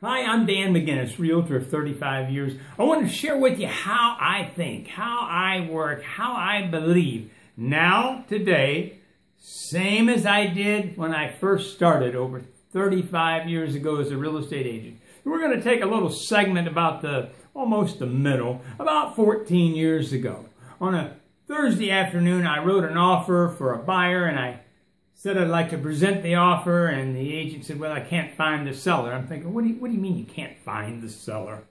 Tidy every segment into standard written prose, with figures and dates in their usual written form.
Hi, I'm Dee McGinnis, realtor of 35 years. I want to share with you how I think, how I work, how I believe. Now, today, same as I did when I first started over 35 years ago as a real estate agent. We're going to take a little segment about almost the middle, about 14 years ago. On a Thursday afternoon, I wrote an offer for a buyer, and I said I'd like to present the offer, and the agent said, well, I can't find the seller. I'm thinking, what do you mean you can't find the seller?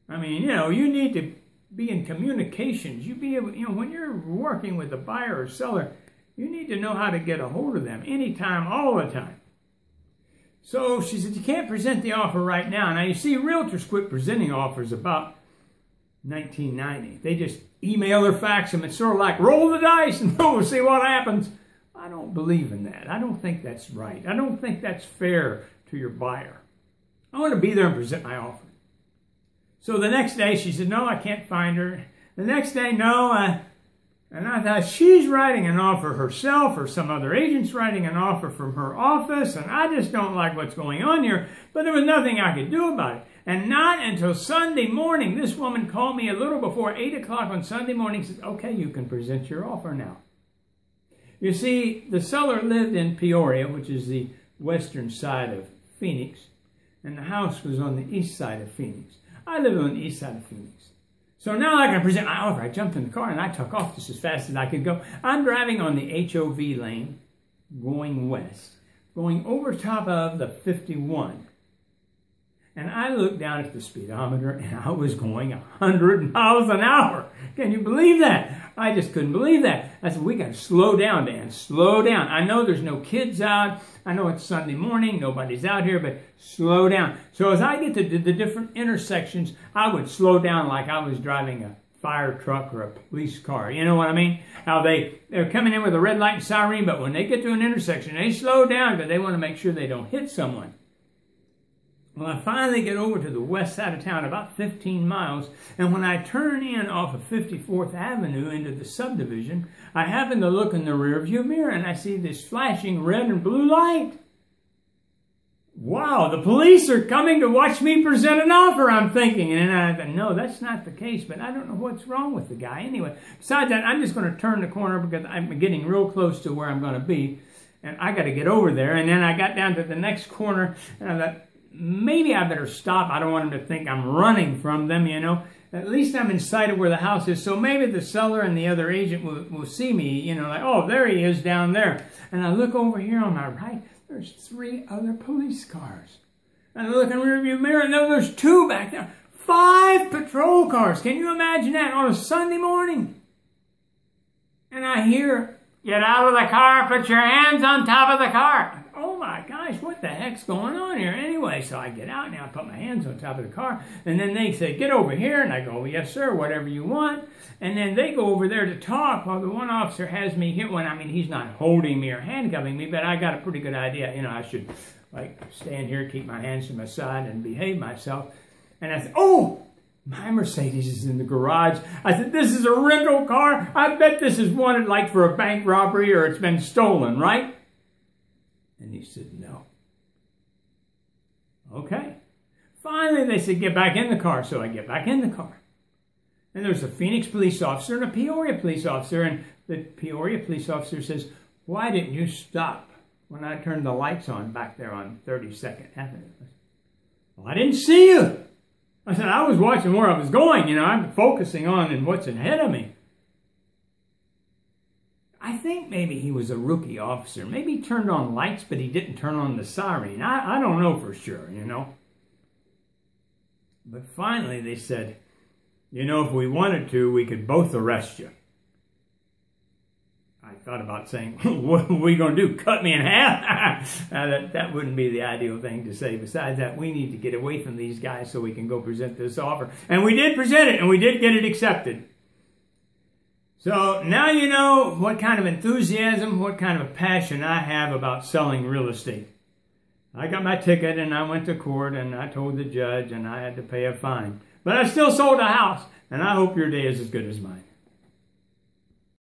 I mean, you need to be in communications. You be able, when you're working with a buyer or seller, you need to know how to get a hold of them anytime, all the time. So she said, you can't present the offer right now. Now, you see, realtors quit presenting offers about 1990. They just email or fax them. It's sort of like, roll the dice and we'll see what happens. I don't believe in that. I don't think that's right. I don't think that's fair to your buyer. I want to be there and present my offer. So the next day she said, no, I can't find her. The next day, no. And I thought, she's writing an offer herself, or some other agent's writing an offer from her office, and I just don't like what's going on here. But there was nothing I could do about it. And not until Sunday morning, this woman called me a little before 8 o'clock on Sunday morning and said, okay, you can present your offer now. You see, the seller lived in Peoria, which is the western side of Phoenix, and the house was on the east side of Phoenix. I live on the east side of Phoenix. So now I can present my offer. I jumped in the car and I took off just as fast as I could go. I'm driving on the HOV lane, going west, going over top of the 51. And I looked down at the speedometer and I was going 100 miles an hour. Can you believe that? I just couldn't believe that. I said, we got to slow down, Dan. Slow down. I know there's no kids out. I know it's Sunday morning. Nobody's out here, but slow down. So as I get to the different intersections, I would slow down like I was driving a fire truck or a police car. You know what I mean? How they're coming in with a red light and siren, but when they get to an intersection, they slow down because they want to make sure they don't hit someone. Well, I finally get over to the west side of town, about 15 miles, and when I turn in off of 54th Avenue into the subdivision, I happen to look in the rearview mirror and I see this flashing red and blue light. Wow, the police are coming to watch me present an offer, I'm thinking. And I thought, no, that's not the case, but I don't know what's wrong with the guy. Anyway, besides that, I'm just going to turn the corner because I'm getting real close to where I'm going to be, and I got to get over there. And then I got down to the next corner, and I thought, maybe I better stop. I don't want them to think I'm running from them, At least I'm in sight of where the house is, so maybe the seller and the other agent will see me, like, oh, there he is down there. And I look over here on my right, there's 3 other police cars. And I look in the rearview mirror, and there's 2 back there. 5 patrol cars. Can you imagine that on a Sunday morning? And I hear, get out of the car, put your hands on top of the car. Oh my gosh, what the heck's going on here? Anyway, so I get out and I put my hands on top of the car, and then they say, get over here, and I go, well, yes, sir, whatever you want. And then they go over there to talk while the one officer has me hit one. I mean, he's not holding me or handcuffing me, but I got a pretty good idea. I should, like, stand here, keep my hands to my side, and behave myself. And I said, oh, my Mercedes is in the garage. I said, this is a rental car. I bet this is wanted, like, for a bank robbery or it's been stolen, right? And he said, no. Okay. Finally, they said, get back in the car. So I get back in the car. And there's a Phoenix police officer and a Peoria police officer. And the Peoria police officer says, why didn't you stop when I turned the lights on back there on 32nd Avenue? I said, well, I didn't see you. I said, I was watching where I was going. I'm focusing on what's ahead of me. I think maybe he was a rookie officer. Maybe he turned on lights, but he didn't turn on the siren. I don't know for sure, But finally they said, if we wanted to, we could both arrest you. I thought about saying, what are we going to do, cut me in half? that wouldn't be the ideal thing to say. Besides that, we need to get away from these guys so we can go present this offer. And we did present it, and we did get it accepted. So now you know what kind of enthusiasm, what kind of passion I have about selling real estate. I got my ticket and I went to court and I told the judge and I had to pay a fine. But I still sold a house, and I hope your day is as good as mine.